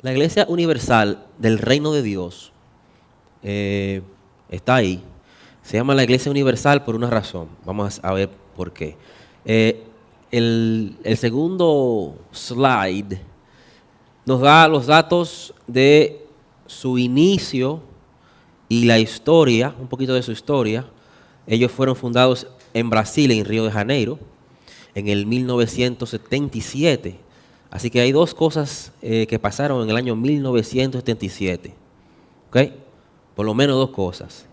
La Iglesia Universal del Reino de Dios está ahí. Se llama la Iglesia Universal por una razón. Vamos a ver por qué. El segundo slide nos da los datos de su inicio y la historia, un poquito de su historia. Ellos fueron fundados en Brasil, en Río de Janeiro, en el 1977. Así que hay dos cosas que pasaron en el año 1977. ¿Ok? Por lo menos dos cosas.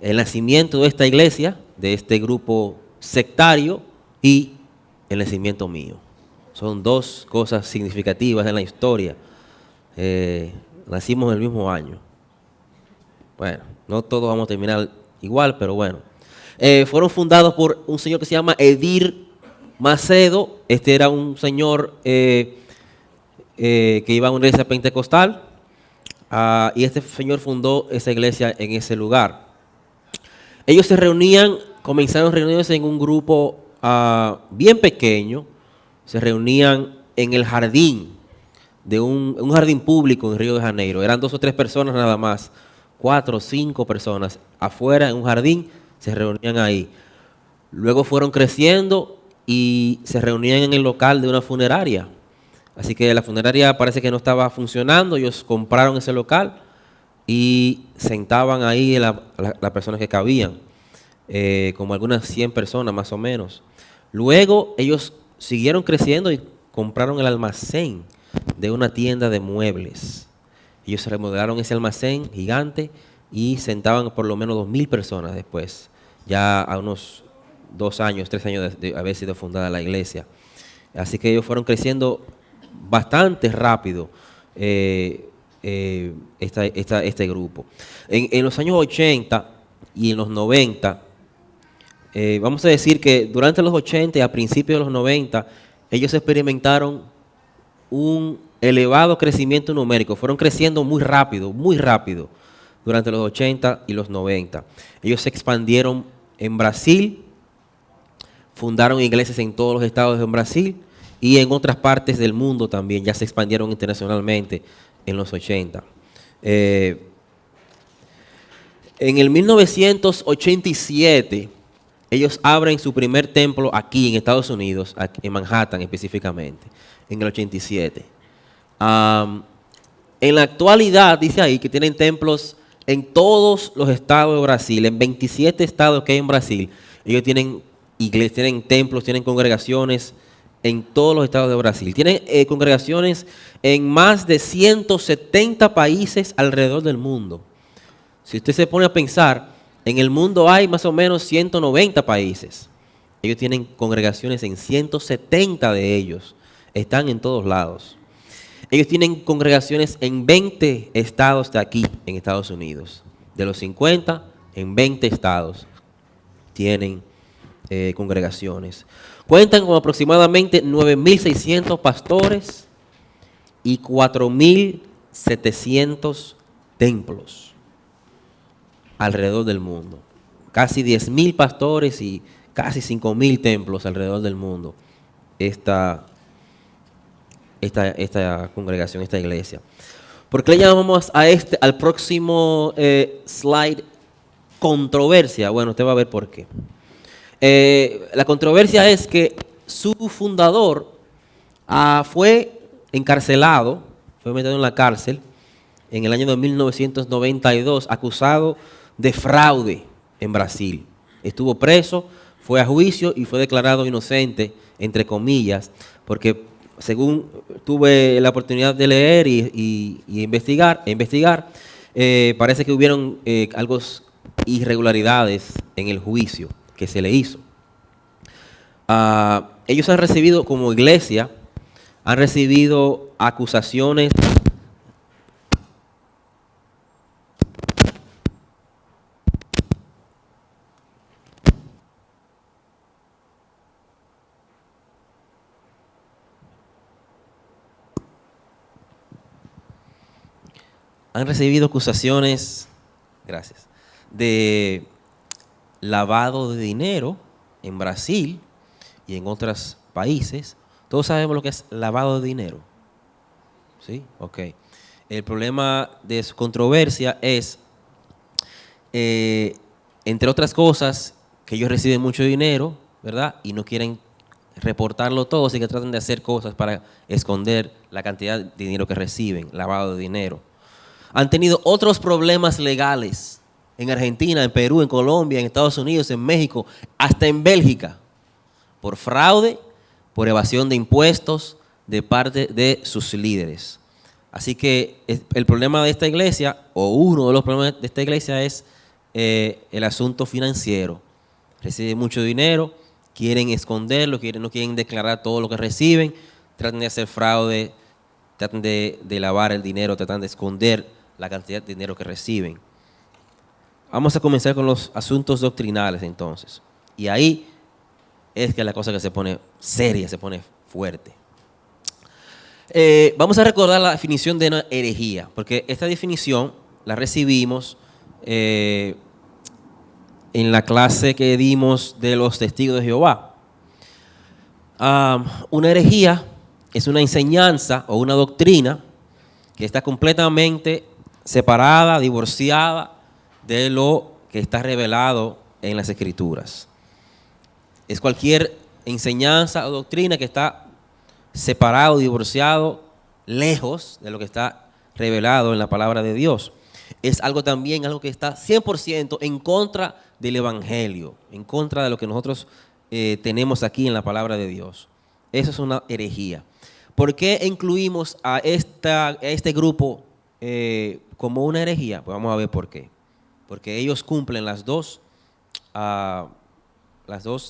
El nacimiento de esta iglesia, de este grupo sectario, y el nacimiento mío. Son dos cosas significativas en la historia. Nacimos en el mismo año. Bueno, no todos vamos a terminar igual, pero bueno. Fueron fundados por un señor que se llama Edir Macedo. Este era un señor que iba a una iglesia pentecostal. Y este señor fundó esa iglesia en ese lugar. Ellos se reunían, comenzaron reuniéndose en un grupo bien pequeño. Se reunían en el jardín de un jardín público en Río de Janeiro. Eran 2 o 3 personas nada más, 4 o 5 personas afuera en un jardín, se reunían ahí. Luego fueron creciendo y se reunían en el local de una funeraria. Así que la funeraria parece que no estaba funcionando. Ellos compraron ese local y sentaban ahí las personas que cabían, como algunas 100 personas más o menos. Luego ellos siguieron creciendo y compraron el almacén de una tienda de muebles. Ellos remodelaron ese almacén gigante y sentaban por lo menos 2,000 personas después, ya a unos 2 años, 3 años de haber sido fundada la iglesia. Así que ellos fueron creciendo bastante rápido, este grupo. En los años 80 y en los 90, vamos a decir que durante los 80 y a principios de los 90, ellos experimentaron un elevado crecimiento numérico. Fueron creciendo muy rápido durante los 80 y los 90. Ellos se expandieron en Brasil, fundaron iglesias en todos los estados de Brasil y en otras partes del mundo también. Ya se expandieron internacionalmente en los 80. En el 1987, ellos abren su primer templo aquí en Estados Unidos, aquí en Manhattan específicamente, en el 87. En la actualidad, dice ahí que tienen templos en todos los estados de Brasil, en 27 estados que hay en Brasil. Ellos tienen iglesias, tienen templos, tienen congregaciones en todos los estados de Brasil. Tienen congregaciones en más de 170 países alrededor del mundo. Si usted se pone a pensar, en el mundo hay más o menos 190 países. Ellos tienen congregaciones en 170 de ellos. Están en todos lados. Ellos tienen congregaciones en 20 estados de aquí, en Estados Unidos. De los 50, en 20 estados tienen congregaciones. Cuentan con aproximadamente 9,600 pastores y 4,700 templos alrededor del mundo. Casi 10,000 pastores y casi 5,000 templos alrededor del mundo. Esta congregación, esta iglesia. ¿Por qué le llamamos al próximo slide controversia? Bueno, usted va a ver por qué. La controversia es que su fundador fue encarcelado, fue metido en la cárcel en el año de 1992, acusado de fraude en Brasil. Estuvo preso, fue a juicio y fue declarado inocente, entre comillas, porque según tuve la oportunidad de leer y investigar, parece que hubieron algo irregularidades en el juicio que se le hizo. Ellos han recibido, como iglesia, han recibido acusaciones gracias, de lavado de dinero en Brasil y en otros países. Todos sabemos lo que es lavado de dinero, ¿Sí? Ok. El problema de su controversia es, entre otras cosas, que ellos reciben mucho dinero, ¿verdad? Y no quieren reportarlo todo, así que tratan de hacer cosas para esconder la cantidad de dinero que reciben, lavado de dinero. Han tenido otros problemas legales en Argentina, en Perú, en Colombia, en Estados Unidos, en México, hasta en Bélgica, por fraude, por evasión de impuestos de parte de sus líderes. Así que el problema de esta iglesia, o uno de los problemas de esta iglesia, es el asunto financiero. Reciben mucho dinero, quieren esconderlo, no quieren declarar todo lo que reciben, tratan de hacer fraude, tratan de lavar el dinero, tratan de esconder la cantidad de dinero que reciben. Vamos a comenzar con los asuntos doctrinales entonces. Y ahí es que la cosa que se pone seria, se pone fuerte. Vamos a recordar la definición de una herejía, porque esta definición la recibimos en la clase que dimos de los testigos de Jehová. Una herejía es una enseñanza o una doctrina que está completamente separada, divorciada de lo que está revelado en las Escrituras. Es cualquier enseñanza o doctrina que está separado, divorciado, lejos de lo que está revelado en la palabra de Dios. Es algo también, algo que está 100% en contra del Evangelio, en contra de lo que nosotros tenemos aquí en la palabra de Dios. Eso es una herejía. ¿Por qué incluimos a este grupo como una herejía? Pues vamos a ver por qué. Porque ellos cumplen las dos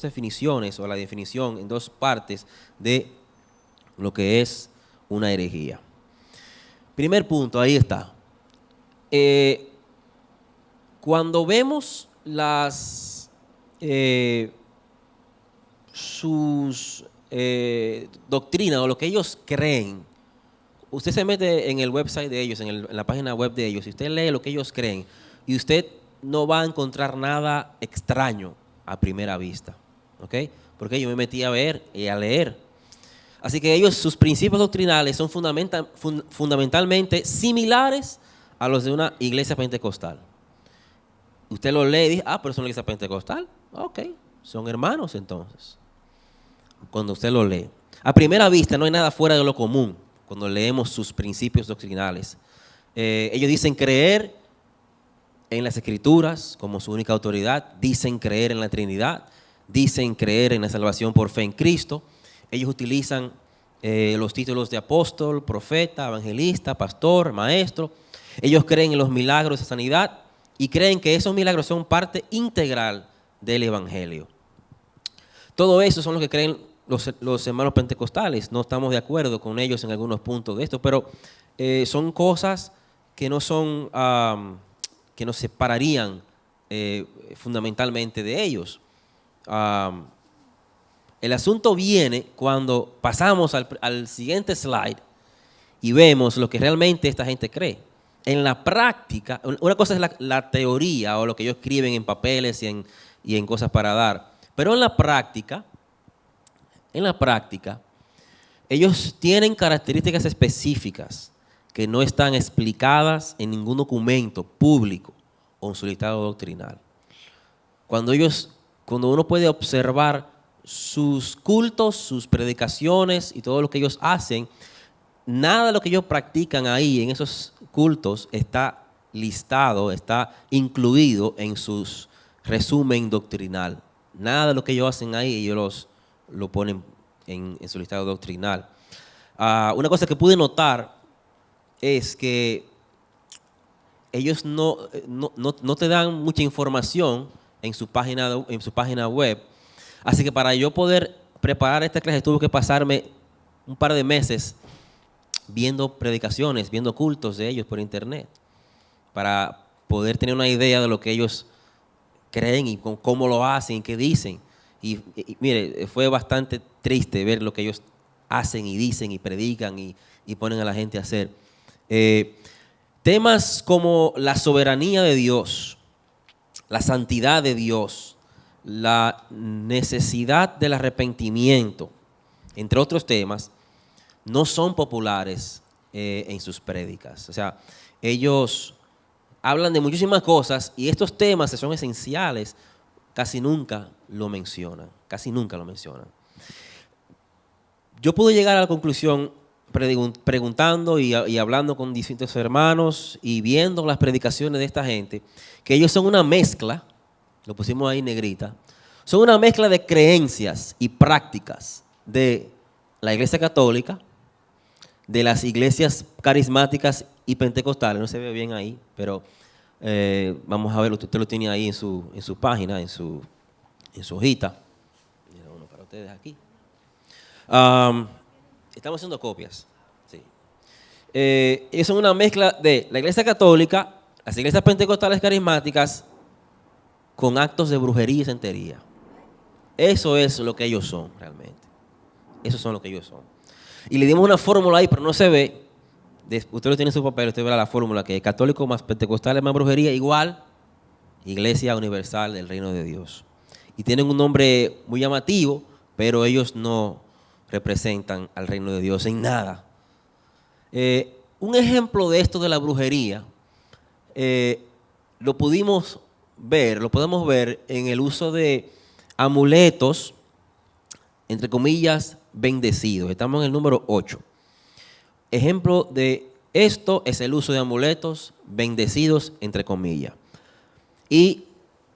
definiciones, o la definición en dos partes de lo que es una herejía. Primer punto, ahí está. Cuando vemos sus doctrinas o lo que ellos creen, usted se mete en el website de ellos, en la página web de ellos, y usted lee lo que ellos creen, y usted no va a encontrar nada extraño a primera vista, ¿ok? Porque yo me metí a ver y a leer. Así que sus principios doctrinales son fundamentalmente similares a los de una iglesia pentecostal. Usted lo lee y dice, pero es una iglesia pentecostal. Ok, son hermanos entonces. Cuando usted lo lee. A primera vista no hay nada fuera de lo común cuando leemos sus principios doctrinales. Ellos dicen creer en las Escrituras como su única autoridad, dicen creer en la Trinidad, dicen creer en la salvación por fe en Cristo. Ellos utilizan los títulos de apóstol, profeta, evangelista, pastor, maestro. Ellos creen en los milagros de sanidad y creen que esos milagros son parte integral del Evangelio. Todo eso son lo que creen los hermanos pentecostales. No estamos de acuerdo con ellos en algunos puntos de esto, pero son cosas que no son, que nos separarían fundamentalmente de ellos. El asunto viene cuando pasamos al siguiente slide y vemos lo que realmente esta gente cree. En la práctica, una cosa es la teoría o lo que ellos escriben en papeles y en cosas para dar, pero en la práctica, ellos tienen características específicas que no están explicadas en ningún documento público o en su listado doctrinal. Cuando uno puede observar sus cultos, sus predicaciones y todo lo que ellos hacen, nada de lo que ellos practican ahí en esos cultos está listado, está incluido en su resumen doctrinal. Nada de lo que ellos hacen ahí ellos lo ponen en su listado doctrinal. Una cosa que pude notar es que ellos no te dan mucha información en su página web. Así que para yo poder preparar esta clase tuve que pasarme un par de meses viendo predicaciones, viendo cultos de ellos por internet, para poder tener una idea de lo que ellos creen y cómo lo hacen y qué dicen. Y mire, fue bastante triste ver lo que ellos hacen y dicen y predican y ponen a la gente a hacer. Temas como la soberanía de Dios, la santidad de Dios, la necesidad del arrepentimiento, entre otros temas, no son populares en sus prédicas. O sea, ellos hablan de muchísimas cosas y estos temas que son esenciales casi nunca lo mencionan, casi nunca lo mencionan. Yo pude llegar a la conclusión preguntando y hablando con distintos hermanos y viendo las predicaciones de esta gente, que ellos son una mezcla, lo pusimos ahí en negrita, son una mezcla de creencias y prácticas de la Iglesia Católica, de las iglesias carismáticas y pentecostales. No se ve bien ahí, pero vamos a ver, usted lo tiene ahí en su página, en su hojita. Mira uno para ustedes aquí. Estamos haciendo copias. Sí. Es una mezcla de la Iglesia Católica, las iglesias pentecostales carismáticas, con actos de brujería y santería. Eso es lo que ellos son realmente. Esos son lo que ellos son. Y le dimos una fórmula ahí, pero no se ve. Usted lo tiene en su papel, usted verá la fórmula que es católico más pentecostales más brujería igual Iglesia Universal del Reino de Dios. Y tienen un nombre muy llamativo, pero ellos no representan al Reino de Dios en nada. Un ejemplo de esto de la brujería lo podemos ver en el uso de amuletos, entre comillas, bendecidos. Estamos en el número 8. Ejemplo de esto es el uso de amuletos bendecidos, entre comillas. Y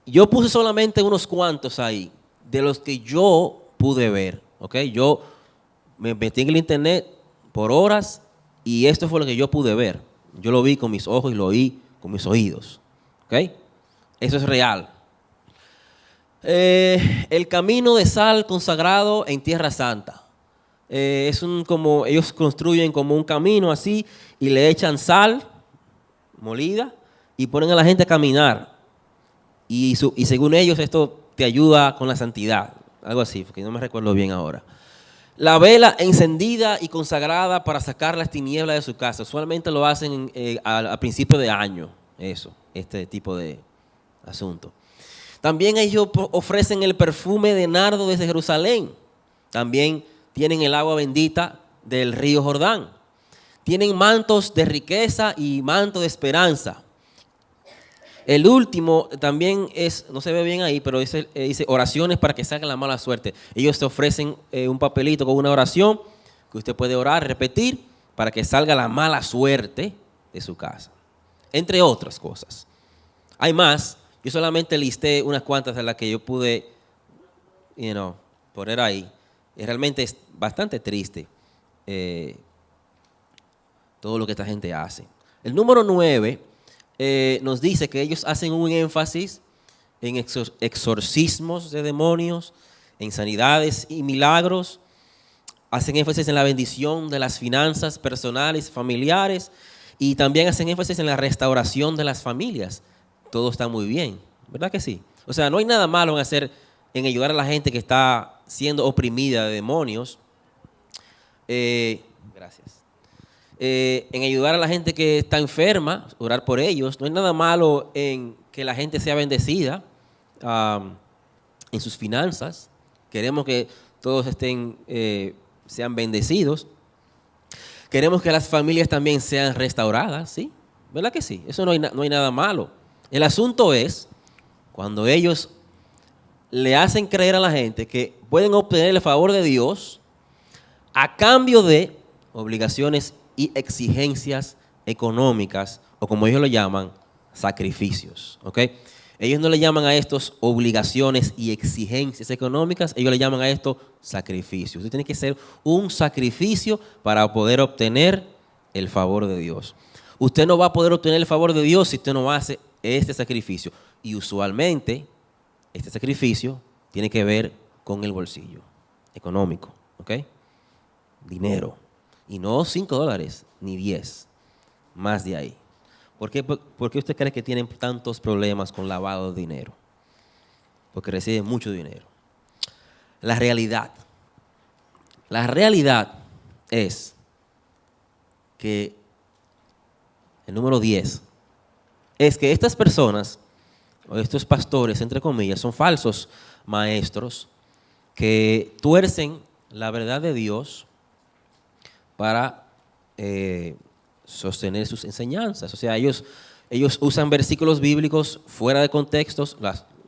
yo puse solamente unos cuantos ahí, de los que yo pude ver, ¿ok? Yo me metí en el internet por horas y esto fue lo que yo pude ver. Yo lo vi con mis ojos y lo oí con mis oídos, ¿ok? Eso es real. El camino de sal consagrado en Tierra Santa. Como ellos construyen como un camino así y le echan sal molida y ponen a la gente a caminar. Y según ellos esto te ayuda con la santidad. Algo así, porque no me recuerdo bien ahora. La vela encendida y consagrada para sacar las tinieblas de su casa. Usualmente lo hacen a principio de año, este tipo de asunto. También ellos ofrecen el perfume de nardo desde Jerusalén. También tienen el agua bendita del río Jordán. Tienen mantos de riqueza y manto de esperanza. El último también no se ve bien ahí, pero dice oraciones para que salga la mala suerte. Ellos te ofrecen un papelito con una oración que usted puede orar, repetir, para que salga la mala suerte de su casa. Entre otras cosas. Hay más. Yo solamente listé unas cuantas de las que yo pude, poner ahí. Y realmente es bastante triste todo lo que esta gente hace. El número 9 nos dice que ellos hacen un énfasis en exorcismos de demonios, en sanidades y milagros. Hacen énfasis en la bendición de las finanzas personales, familiares, y también hacen énfasis en la restauración de las familias. Todo está muy bien, ¿verdad que sí? O sea, no hay nada malo en ayudar a la gente que está siendo oprimida de demonios. Gracias. En ayudar a la gente que está enferma, orar por ellos. No hay nada malo en que la gente sea bendecida en sus finanzas. Queremos que todos sean bendecidos. Queremos que las familias también sean restauradas, ¿sí? ¿Verdad que sí? Eso no hay nada malo. El asunto es cuando ellos le hacen creer a la gente que pueden obtener el favor de Dios a cambio de obligaciones y exigencias económicas, o como ellos lo llaman, sacrificios. ¿Ok? Ellos no le llaman a estos obligaciones y exigencias económicas, ellos le llaman a esto sacrificios. Usted tiene que hacer un sacrificio para poder obtener el favor de Dios. Usted no va a poder obtener el favor de Dios si usted no hace este sacrificio. Y usualmente este sacrificio tiene que ver con el bolsillo económico, ¿ok? Dinero. Y no $5 ni 10, más de ahí. ¿Por qué usted cree que tienen tantos problemas con lavado de dinero? Porque reciben mucho dinero. La realidad es que el número 10 es que estas personas, o estos pastores, entre comillas, son falsos maestros que tuercen la verdad de Dios para sostener sus enseñanzas. O sea, ellos usan versículos bíblicos fuera de contextos,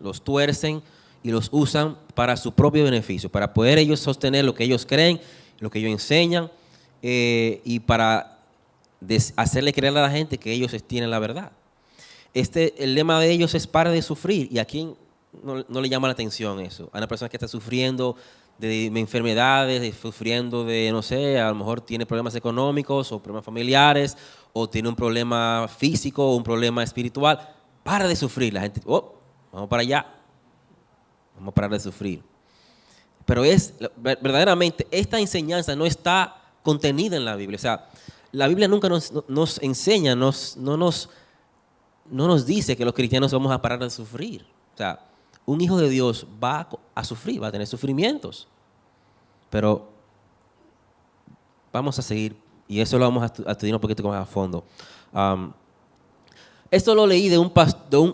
los tuercen y los usan para su propio beneficio, para poder ellos sostener lo que ellos creen, lo que ellos enseñan, y para hacerle creer a la gente que ellos tienen la verdad. El lema de ellos es "para de sufrir", y a quién no le llama la atención eso. A una persona que está sufriendo de enfermedades, sufriendo de, no sé, a lo mejor tiene problemas económicos o problemas familiares, o tiene un problema físico o un problema espiritual, para de sufrir. La gente, vamos para allá, vamos a parar de sufrir. Pero verdaderamente, esta enseñanza no está contenida en la Biblia. O sea, la Biblia nunca nos enseña, no nos dice que los cristianos vamos a parar de sufrir. O sea, un hijo de Dios va a sufrir, va a tener sufrimientos. Pero vamos a seguir, y eso lo vamos a estudiar un poquito más a fondo. Esto lo leí de un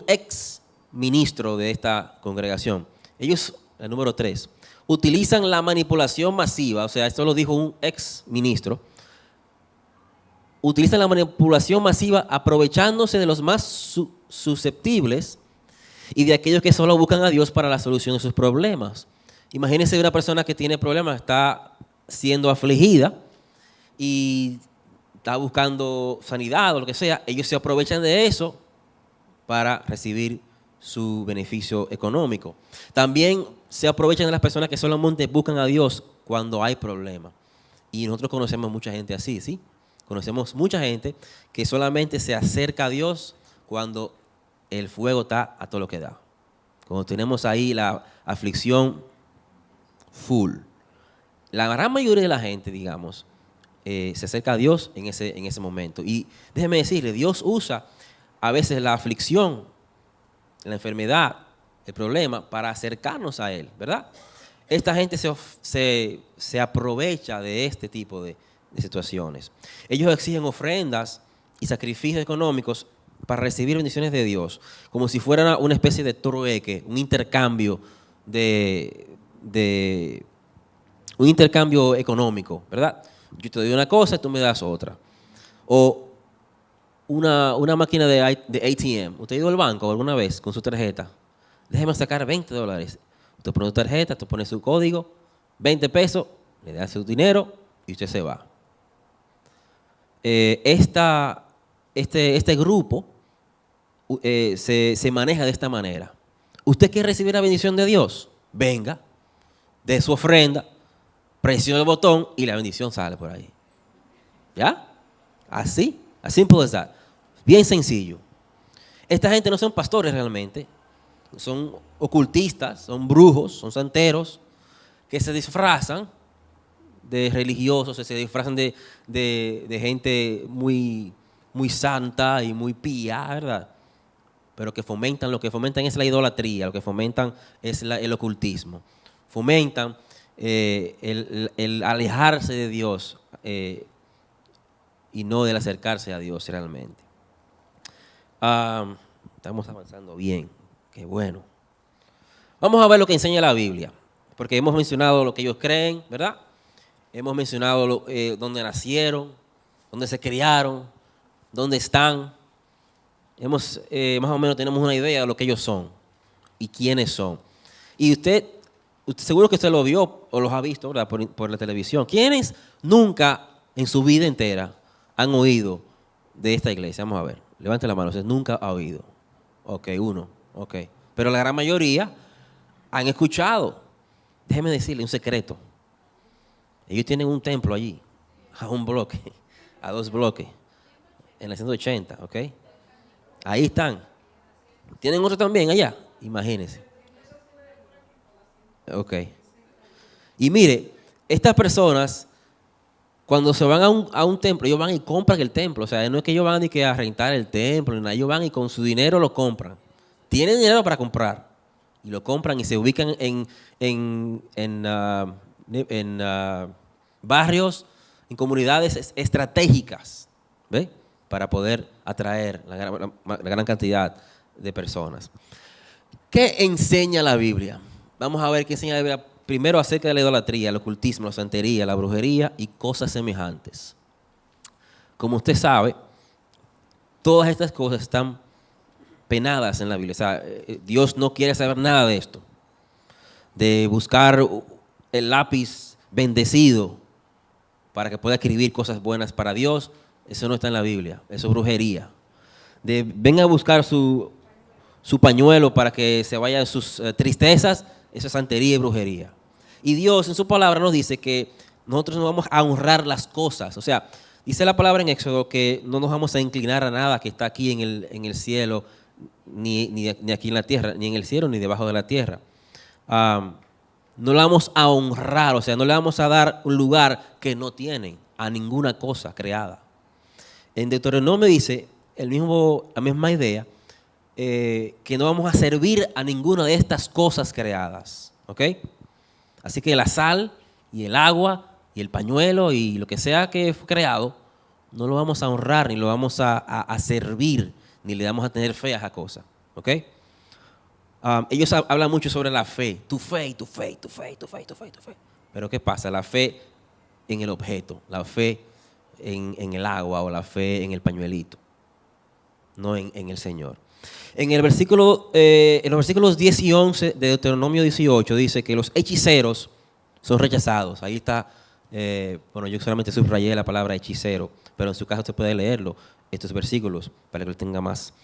ex ministro de esta congregación. Ellos, el número 3, utilizan la manipulación masiva. O sea, esto lo dijo un ex ministro. Utilizan la manipulación masiva aprovechándose de los más susceptibles y de aquellos que solo buscan a Dios para la solución de sus problemas. Imagínense una persona que tiene problemas, está siendo afligida y está buscando sanidad o lo que sea. Ellos se aprovechan de eso para recibir su beneficio económico. También se aprovechan de las personas que solamente buscan a Dios cuando hay problemas. Y nosotros conocemos mucha gente así, ¿sí? Conocemos mucha gente que solamente se acerca a Dios cuando el fuego está a todo lo que da. Cuando tenemos ahí la aflicción full. La gran mayoría de la gente, digamos, se acerca a Dios en ese momento. Y déjeme decirle, Dios usa a veces la aflicción, la enfermedad, el problema, para acercarnos a Él, ¿verdad? Esta gente se aprovecha de este tipo de situaciones. Ellos exigen ofrendas y sacrificios económicos para recibir bendiciones de Dios, como si fuera una especie de trueque, un intercambio un intercambio económico, ¿verdad? Yo te doy una cosa y tú me das otra. O una máquina de ATM. ¿Usted ha ido al banco alguna vez con su tarjeta? Déjeme sacar $20. Usted pone su tarjeta, usted pone su código, 20 pesos, le da su dinero y usted se va. Este grupo se maneja de esta manera. ¿Usted quiere recibir la bendición de Dios? Venga, dé su ofrenda, presiona el botón y la bendición sale por ahí. ¿Ya? Así, as simple as that. Bien sencillo. Esta gente no son pastores realmente, son ocultistas, son brujos, son santeros, que se disfrazan de religiosos, se disfrazan de gente muy, muy santa y muy pía, ¿verdad? Pero lo que fomentan es la idolatría, lo que fomentan es el ocultismo. Fomentan el alejarse de Dios y no del acercarse a Dios realmente. Estamos avanzando bien, qué bueno. Vamos a ver lo que enseña la Biblia, porque hemos mencionado lo que ellos creen, ¿verdad? Hemos mencionado dónde nacieron, dónde se criaron, dónde están. Más o menos tenemos una idea de lo que ellos son y quiénes son. Y usted seguro que usted lo vio o los ha visto, ¿verdad? Por la televisión. ¿Quiénes nunca en su vida entera han oído de esta iglesia? Vamos a ver. Levante la mano. Usted nunca ha oído. Ok, uno. Ok. Pero la gran mayoría han escuchado. Déjeme decirle un secreto. Ellos tienen un templo allí, a un bloque, a 2 bloques, en la 180, ¿ok? Ahí están. ¿Tienen otro también allá? Imagínense. Ok. Y mire, estas personas, cuando se van a un templo, ellos van y compran el templo. O sea, no es que ellos van a rentar el templo, ni nada. Ellos van y con su dinero lo compran. Tienen dinero para comprar. Y lo compran y se ubican en barrios, en comunidades estratégicas, ¿ve? Para poder atraer la gran cantidad de personas. ¿Qué enseña la Biblia? Vamos a ver qué enseña la Biblia primero acerca de la idolatría, el ocultismo, la santería, la brujería y cosas semejantes. como usted sabe, todas estas cosas están penadas en la Biblia. O sea, Dios no quiere saber nada de esto, de buscar el lápiz bendecido para que pueda escribir cosas buenas para Dios. Eso no está en la Biblia, eso es brujería. De venga a buscar su pañuelo para que se vayan sus tristezas, eso es santería y brujería. Y Dios en su palabra nos dice que nosotros no vamos a honrar las cosas. O sea, dice la palabra en Éxodo que no nos vamos a inclinar a nada que está aquí en el cielo, ni aquí en la tierra, ni en el cielo, ni debajo de la tierra. No le vamos a honrar, o sea, no le vamos a dar un lugar que no tienen a ninguna cosa creada. En Deuteronomio dice la misma idea, que no vamos a servir a ninguna de estas cosas creadas. ¿Ok? Así que la sal y el agua y el pañuelo y lo que sea que fue creado, no lo vamos a honrar, ni lo vamos a servir, ni le vamos a tener fe a esa cosa. ¿Ok? Ellos hablan mucho sobre la fe. Tu fe, tu fe, tu fe, tu fe, tu fe, tu fe. Pero ¿qué pasa? La fe en el objeto, la fe en el agua o la fe en el pañuelito, no en el Señor. En los versículos 10 y 11 de Deuteronomio 18 dice que los hechiceros son rechazados. Ahí está, yo solamente subrayé la palabra hechicero, pero en su caso usted puede leerlo, estos versículos, para que lo tenga más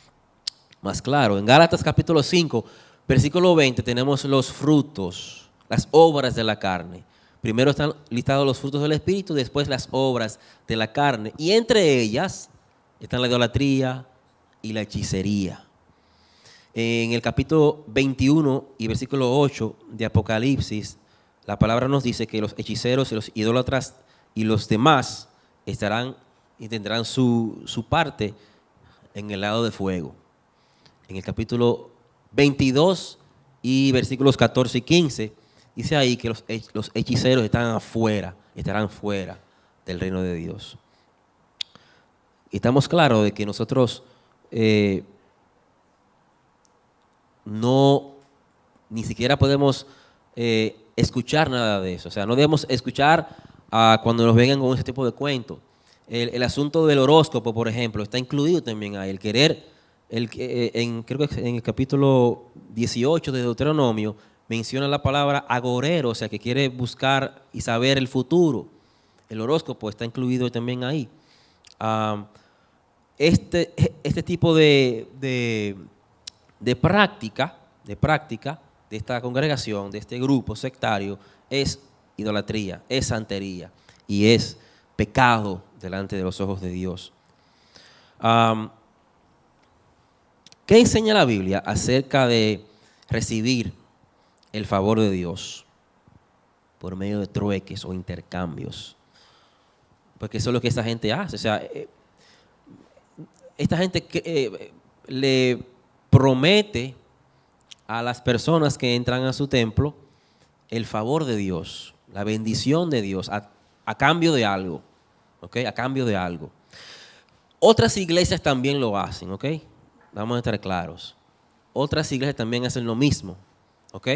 claro. En Gálatas capítulo 5, versículo 20, tenemos los frutos, las obras de la carne. Primero están listados los frutos del Espíritu, después las obras de la carne. Y entre ellas están la idolatría y la hechicería. En el capítulo 21 y versículo 8 de Apocalipsis, la palabra nos dice que los hechiceros y los idólatras y los demás estarán y tendrán su parte en el lago de fuego. En el capítulo 22 y versículos 14 y 15, dice ahí que los hechiceros estarán fuera del reino de Dios. Y estamos claros de que nosotros no, ni siquiera podemos escuchar nada de eso. O sea, no debemos escuchar cuando nos vengan con ese tipo de cuentos. El asunto del horóscopo, por ejemplo, está incluido también ahí. El querer, creo que en el capítulo 18 de Deuteronomio menciona la palabra agorero, o sea, que quiere buscar y saber el futuro. El horóscopo está incluido también ahí. Este tipo de práctica de esta congregación, de este grupo sectario, es idolatría, es santería y es pecado delante de los ojos de Dios. ¿Qué enseña la Biblia acerca de recibir el favor de Dios por medio de trueques o intercambios? Porque eso es lo que esta gente hace. O sea, esta gente le promete a las personas que entran a su templo el favor de Dios, la bendición de Dios a cambio de algo, ¿ok? A cambio de algo. Otras iglesias también lo hacen, ¿ok? Vamos a estar claros. Otras iglesias también hacen lo mismo, ¿ok?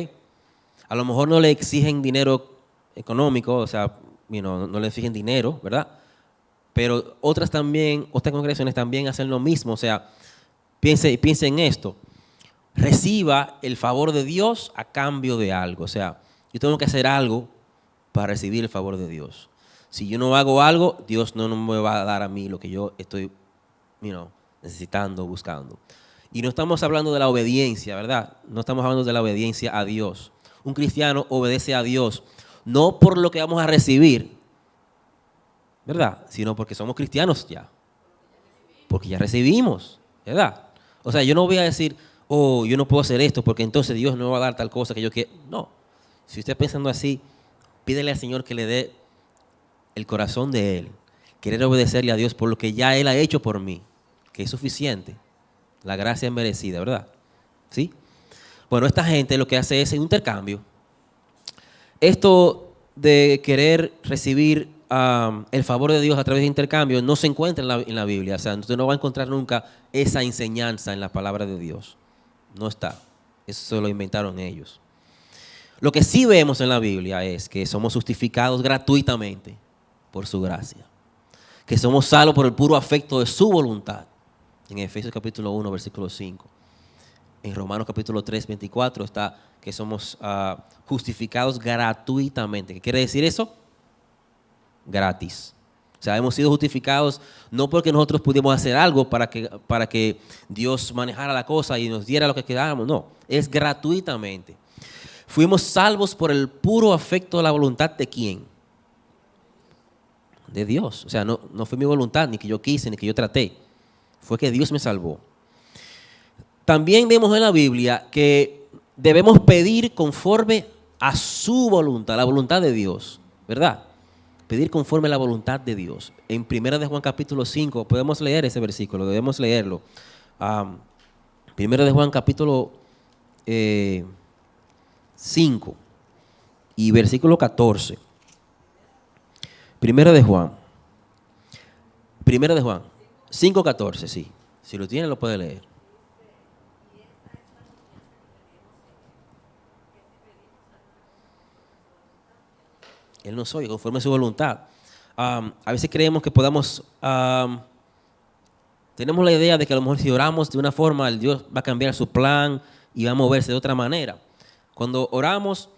A lo mejor no le exigen dinero económico, o sea, no le exigen dinero, ¿verdad? Pero otras congregaciones también hacen lo mismo, o sea, piense en esto. Reciba el favor de Dios a cambio de algo. O sea, yo tengo que hacer algo para recibir el favor de Dios. Si yo no hago algo, Dios no me va a dar a mí lo que yo estoy necesitando, buscando. Y no estamos hablando de la obediencia, ¿verdad? No estamos hablando de la obediencia a Dios. Un cristiano obedece a Dios no por lo que vamos a recibir, ¿verdad? Sino porque somos cristianos ya. Porque ya recibimos, ¿verdad? O sea, yo no voy a decir, yo no puedo hacer esto porque entonces Dios no me va a dar tal cosa que yo quiero. No. Si usted está pensando así, pídele al Señor que le dé el corazón de Él. Querer obedecerle a Dios por lo que ya Él ha hecho por mí, que es suficiente. La gracia es merecida, ¿verdad? ¿Sí? Bueno, esta gente lo que hace es un intercambio. Esto de querer recibir el favor de Dios a través de intercambio no se encuentra en la Biblia. O sea, usted no va a encontrar nunca esa enseñanza en la palabra de Dios. No está. Eso se lo inventaron ellos. Lo que sí vemos en la Biblia es que somos justificados gratuitamente por su gracia. que somos salvos por el puro afecto de su voluntad. En Efesios capítulo 1, versículo 5. En Romanos capítulo 3, 24 está que somos justificados gratuitamente. ¿Qué quiere decir eso? Gratis. O sea, hemos sido justificados no porque nosotros pudimos hacer algo para que Dios manejara la cosa y nos diera lo que quedábamos. No, es gratuitamente. Fuimos salvos por el puro afecto de la voluntad de ¿quién? De Dios. O sea, no fue mi voluntad, ni que yo quise, ni que yo traté. Fue que Dios me salvó. También vemos en la Biblia que debemos pedir conforme a su voluntad, la voluntad de Dios, ¿verdad? Pedir conforme a la voluntad de Dios. En 1 de Juan capítulo 5, podemos leer ese versículo, debemos leerlo. 1 de Juan capítulo 5 y versículo 14. 1 de Juan 5:14, sí. Si lo tiene lo puede leer. Él nos oye conforme a su voluntad. A veces creemos que podamos, tenemos la idea de que a lo mejor si oramos de una forma, el Dios va a cambiar su plan y va a moverse de otra manera. Cuando oramos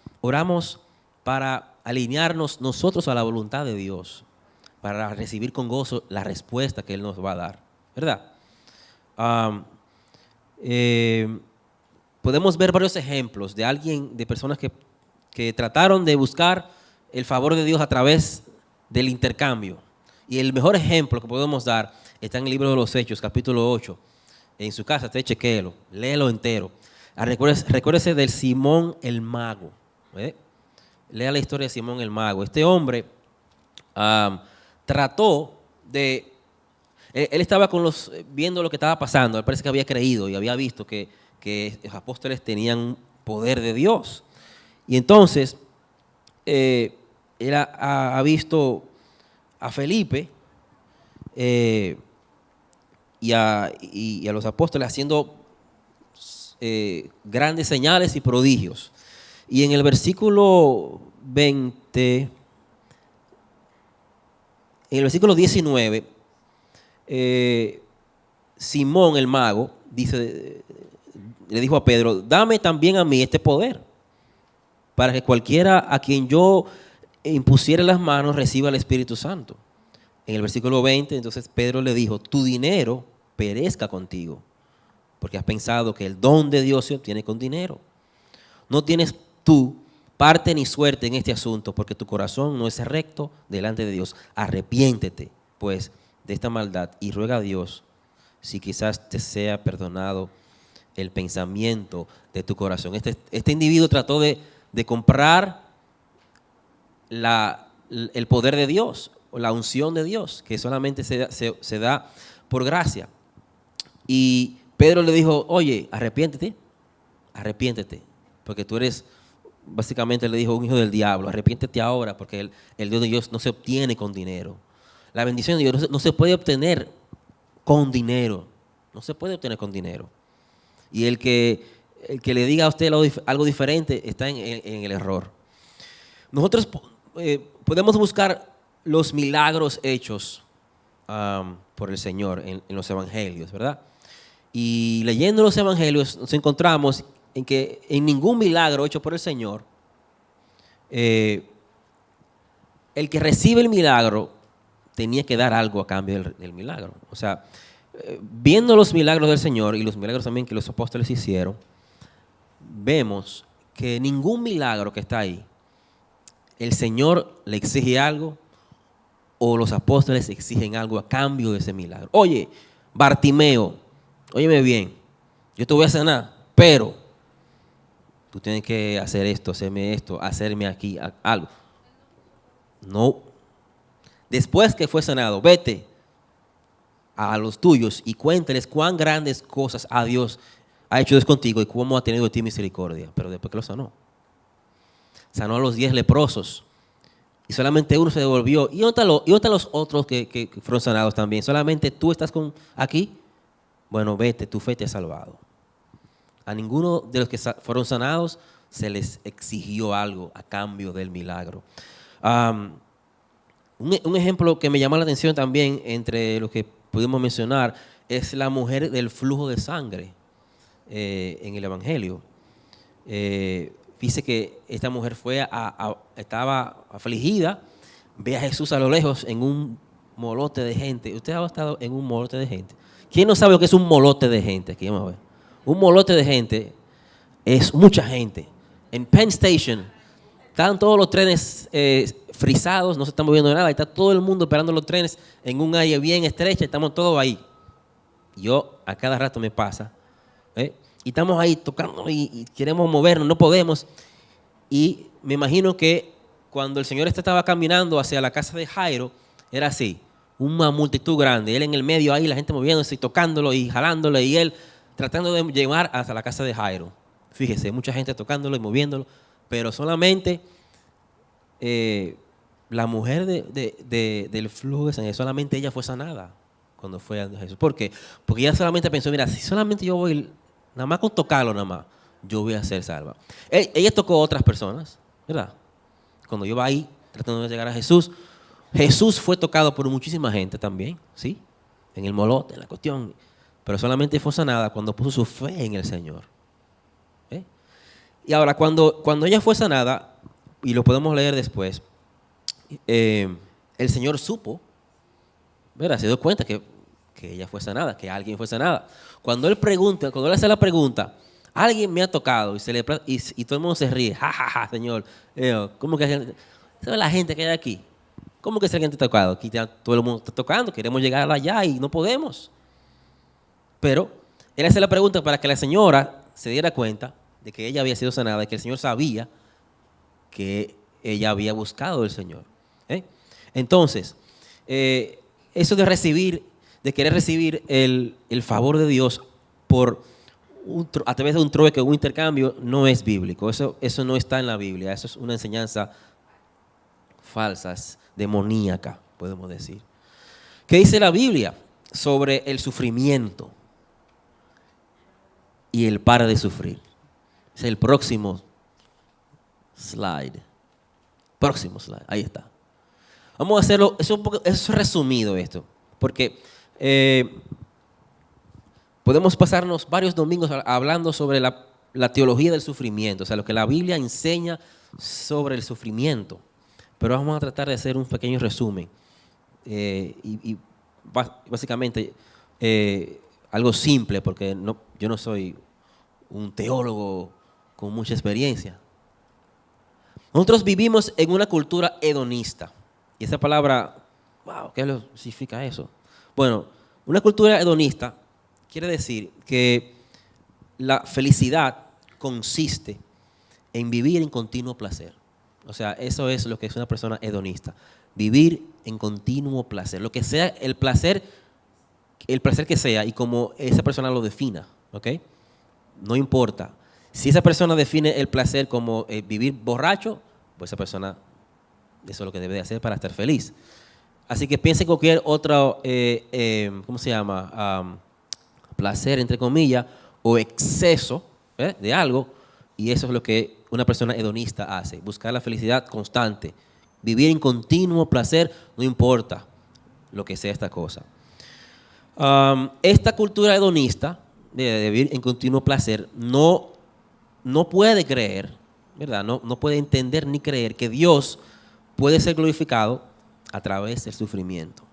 para alinearnos nosotros a la voluntad de Dios, para recibir con gozo la respuesta que Él nos va a dar, ¿verdad? Podemos ver varios ejemplos de personas que trataron de buscar el favor de Dios a través del intercambio. Y el mejor ejemplo que podemos dar está en el libro de los Hechos, capítulo 8. En su casa, usted chequéelo, léelo entero. Recuérdese del Simón el Mago. Lea la historia de Simón el Mago. Este hombre trató de... Él estaba viendo lo que estaba pasando. Él parece que había creído y había visto que los apóstoles tenían poder de Dios. Y entonces, él ha visto a Felipe y a los apóstoles haciendo grandes señales y prodigios. Y en el versículo 20, en el versículo 19, Simón el mago le dijo a Pedro: dame también a mí este poder, para que cualquiera a quien yo impusiere las manos reciba el Espíritu Santo. En el versículo 20, entonces Pedro le dijo: tu dinero perezca contigo, porque has pensado que el don de Dios se obtiene con dinero. No tienes tú parte ni suerte en este asunto, porque tu corazón no es recto delante de Dios. Arrepiéntete, pues, de esta maldad y ruega a Dios si quizás te sea perdonado el pensamiento de tu corazón. Este individuo trató de comprar el poder de Dios, o la unción de Dios, que solamente se da por gracia. Y Pedro le dijo: oye, arrepiéntete, porque tú eres, básicamente le dijo, un hijo del diablo. Arrepiéntete ahora, porque el Dios de Dios no se obtiene con dinero. La bendición de Dios no se puede obtener con dinero. No se puede obtener con dinero. Y el que le diga a usted algo diferente está en el error. Nosotros podemos buscar los milagros hechos por el Señor en los evangelios, ¿verdad? Y leyendo los evangelios nos encontramos en que en ningún milagro hecho por el Señor, el que recibe el milagro tenía que dar algo a cambio del milagro. O sea, viendo los milagros del Señor y los milagros también que los apóstoles hicieron, vemos que ningún milagro que está ahí, el Señor le exige algo o los apóstoles exigen algo a cambio de ese milagro. Oye, Bartimeo, óyeme bien, yo te voy a sanar, pero tú tienes que hacer esto, hacerme aquí algo. No. Después que fue sanado, vete a los tuyos y cuéntales cuán grandes cosas a Dios ha hecho Dios contigo y cómo ha tenido de ti misericordia. Pero después que lo sanó a los 10 leprosos y solamente uno se devolvió. ¿Y dónde están los otros que fueron sanados también? ¿Solamente tú estás aquí? Bueno, vete, tu fe te ha salvado. A ninguno de los que fueron sanados se les exigió algo a cambio del milagro. Un ejemplo que me llama la atención también entre los que pudimos mencionar es la mujer del flujo de sangre en el Evangelio. Dice que esta mujer estaba afligida, ve a Jesús a lo lejos en un molote de gente. ¿Usted ha estado en un molote de gente? ¿Quién no sabe lo que es un molote de gente? Aquí vamos a ver. Un molote de gente es mucha gente. En Penn Station están todos los trenes frisados, no se están moviendo nada, y está todo el mundo esperando los trenes en un área bien estrecha, estamos todos ahí. Yo a cada rato me pasa, y estamos ahí tocando y queremos movernos, no podemos. Y me imagino que cuando el Señor estaba caminando hacia la casa de Jairo, era así, una multitud grande, él en el medio ahí, la gente moviéndose y tocándolo y jalándolo, y él tratando de llevar hasta la casa de Jairo. Fíjese, mucha gente tocándolo y moviéndolo, pero solamente la mujer del flujo de sangre, solamente ella fue sanada cuando fue a Jesús. ¿Por qué? Porque ella solamente pensó, mira, si solamente yo voy, nada más con tocarlo, nada más, yo voy a ser salva. Ella tocó a otras personas, ¿verdad? Cuando yo iba ahí tratando de llegar a Jesús, Jesús fue tocado por muchísima gente también, ¿sí? En el molote, en la cuestión. Pero solamente fue sanada cuando puso su fe en el Señor. Y ahora, cuando ella fue sanada, y lo podemos leer después, el Señor supo, ¿verdad? Se dio cuenta que ella fue sanada, que alguien fue sanada. Cuando él hace la pregunta, alguien me ha tocado, y todo el mundo se ríe, ja, Señor, ¿cómo que ¿sabe la gente que hay aquí? ¿Cómo que si alguien te ha tocado? Aquí todo el mundo está tocando, queremos llegar allá y no podemos. Pero él hace la pregunta para que la señora se diera cuenta de que ella había sido sanada y que el Señor sabía que ella había buscado al Señor. Entonces, eso de querer recibir el favor de Dios a través de un trueque o un intercambio, no es bíblico. Eso no está en la Biblia. Eso es una enseñanza falsa, demoníaca, podemos decir. ¿Qué dice la Biblia sobre el sufrimiento y el par de sufrir? Es el próximo slide. Ahí está. Vamos a hacerlo, es resumido esto, porque podemos pasarnos varios domingos hablando sobre la teología del sufrimiento, o sea, lo que la Biblia enseña sobre el sufrimiento. Pero vamos a tratar de hacer un pequeño resumen. Y básicamente algo simple, porque yo no soy un teólogo con mucha experiencia. Nosotros vivimos en una cultura hedonista. Y esa palabra, wow, ¿qué significa eso? Bueno, una cultura hedonista quiere decir que la felicidad consiste en vivir en continuo placer. O sea, eso es lo que es una persona hedonista. Vivir en continuo placer. Lo que sea el placer que sea y como esa persona lo defina, ¿ok? No importa. Si esa persona define el placer como vivir borracho, pues esa persona, eso es lo que debe de hacer para estar feliz. Así que piense en cualquier otro, ¿cómo se llama? Placer, entre comillas, o exceso de algo, y eso es lo que una persona hedonista hace, buscar la felicidad constante, vivir en continuo placer, no importa lo que sea esta cosa. Esta cultura hedonista de vivir en continuo placer no puede creer, ¿verdad? No puede entender ni creer que Dios puede ser glorificado a través del sufrimiento.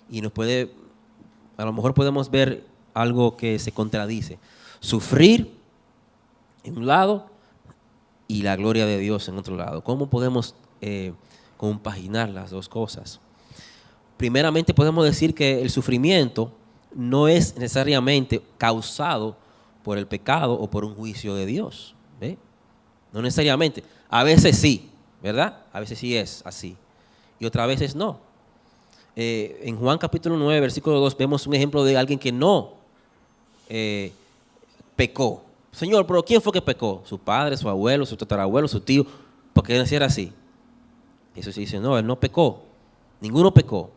Y a lo mejor podemos ver algo que se contradice. Sufrir en un lado y la gloria de Dios en otro lado. ¿Cómo podemos compaginar las dos cosas? Primeramente podemos decir que el sufrimiento no es necesariamente causado por el pecado o por un juicio de Dios. No necesariamente. A veces sí, ¿verdad? A veces sí es así. Y otras veces no. En Juan capítulo 9, versículo 2, vemos un ejemplo de alguien que no pecó. Señor, pero ¿quién fue que pecó? ¿Su padre, su abuelo, su tatarabuelo, su tío? ¿Por qué naciera así? Jesús dice, no, él no pecó. Ninguno pecó.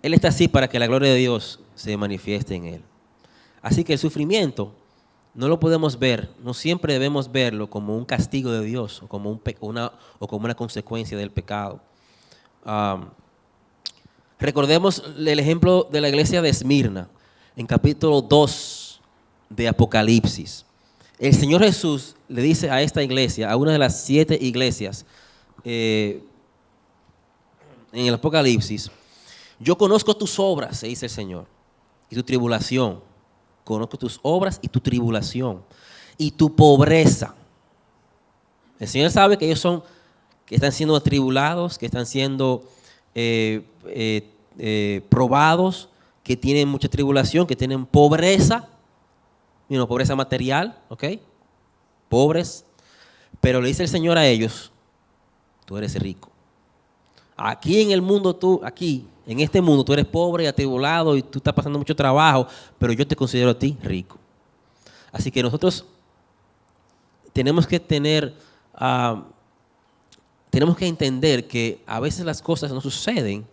Él está así para que la gloria de Dios se manifieste en él. Así que el sufrimiento no lo podemos ver, no siempre debemos verlo como un castigo de Dios o como una consecuencia del pecado. Recordemos el ejemplo de la iglesia de Esmirna, en capítulo 2 de Apocalipsis. El Señor Jesús le dice a esta iglesia, a una de las 7 iglesias en el Apocalipsis: yo conozco tus obras, se dice el Señor, y tu tribulación. Conozco tus obras y tu tribulación y tu pobreza. El Señor sabe que ellos que están siendo atribulados, que están siendo probados, que tienen mucha tribulación, que tienen pobreza, pobreza material, ¿ok? Pobres. Pero le dice el Señor a ellos: tú eres rico. Aquí en el mundo, en este mundo, tú eres pobre y atribulado y tú estás pasando mucho trabajo, pero yo te considero a ti rico. Así que nosotros tenemos que tenemos que entender que a veces las cosas no suceden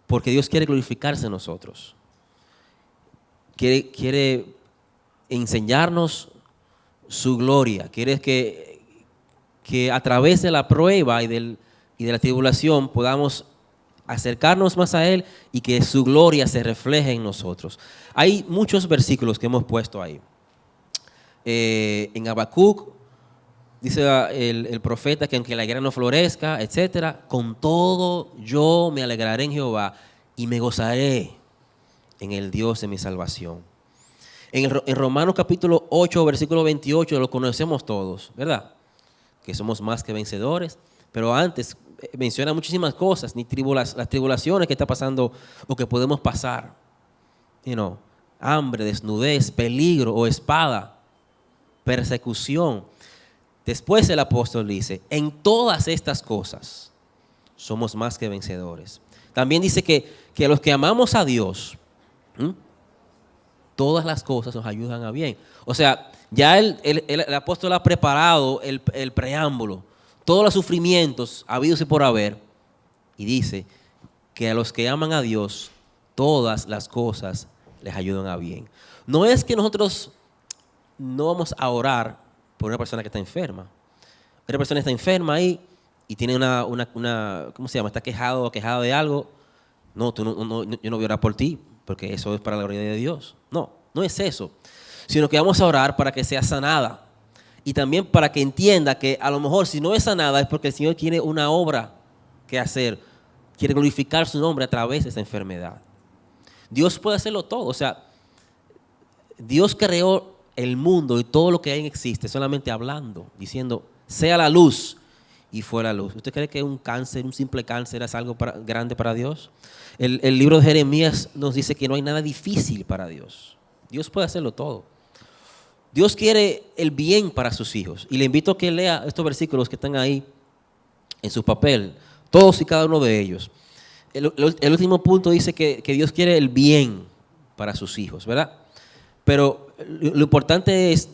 porque Dios quiere glorificarse en nosotros. Quiere enseñarnos su gloria. Quiere que a través de la prueba y de la tribulación podamos acercarnos más a Él y que su gloria se refleje en nosotros. Hay muchos versículos que hemos puesto ahí. En Habacuc dice el profeta que aunque la higuera no florezca, etcétera, con todo yo me alegraré en Jehová y me gozaré en el Dios de mi salvación. En Romanos capítulo 8, versículo 28, lo conocemos todos, ¿verdad? Que somos más que vencedores, pero antes menciona muchísimas cosas, las tribulaciones que está pasando o que podemos pasar. Hambre, desnudez, peligro o espada, persecución. Después el apóstol dice: en todas estas cosas somos más que vencedores. También dice que los que amamos a Dios, todas las cosas nos ayudan a bien. O sea, ya el apóstol ha preparado el preámbulo, todos los sufrimientos habidos y por haber, y dice que a los que aman a Dios, todas las cosas les ayudan a bien. No es que nosotros no vamos a orar por una persona que está enferma. Una persona está enferma ahí y tiene ¿cómo se llama? Está quejado o quejada de algo. No, yo no voy a orar por ti, porque eso es para la gloria de Dios. No es eso. Sino que vamos a orar para que sea sanada. Y también para que entienda que a lo mejor si no es sanada es porque el Señor tiene una obra que hacer. Quiere glorificar su nombre a través de esa enfermedad. Dios puede hacerlo todo. O sea, Dios creó el mundo y todo lo que hay existe solamente hablando, diciendo: sea la luz, y fue la luz. ¿Usted cree que un simple cáncer es algo grande para Dios? El libro de Jeremías nos dice que no hay nada difícil para Dios. Dios puede hacerlo todo. Dios quiere el bien para sus hijos. Y le invito a que lea estos versículos que están ahí en su papel, todos y cada uno de ellos. El último punto dice que Dios quiere el bien para sus hijos, ¿verdad? Pero lo importante es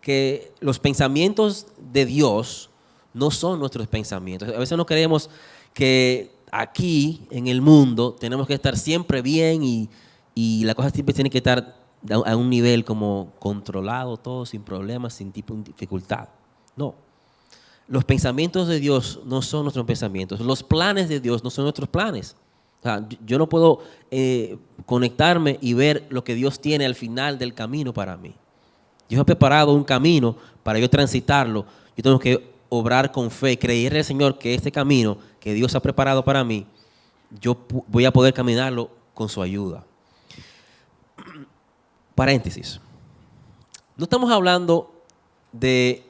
que los pensamientos de Dios no son nuestros pensamientos. A veces no creemos que aquí en el mundo tenemos que estar siempre bien y la cosa siempre tiene que estar a un nivel como controlado, todo sin problemas, sin dificultad. No. Los pensamientos de Dios no son nuestros pensamientos. Los planes de Dios no son nuestros planes. O sea, yo no puedo conectarme y ver lo que Dios tiene al final del camino para mí. Dios ha preparado un camino para yo transitarlo. Yo tengo que obrar con fe, creerle al Señor que este camino que Dios ha preparado para mí, yo voy a poder caminarlo con su ayuda. Paréntesis. No estamos hablando de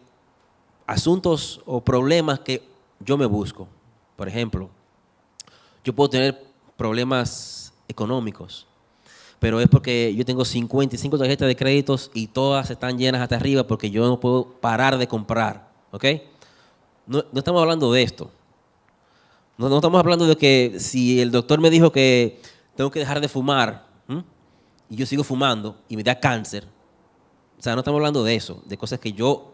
asuntos o problemas que yo me busco. Por ejemplo, yo puedo tener problemas económicos, pero es porque yo tengo 55 tarjetas de créditos y todas están llenas hasta arriba porque yo no puedo parar de comprar, ¿ok? No estamos hablando de esto. No estamos hablando de que si el doctor me dijo que tengo que dejar de fumar y yo sigo fumando y me da cáncer. O sea, no estamos hablando de eso, de cosas que yo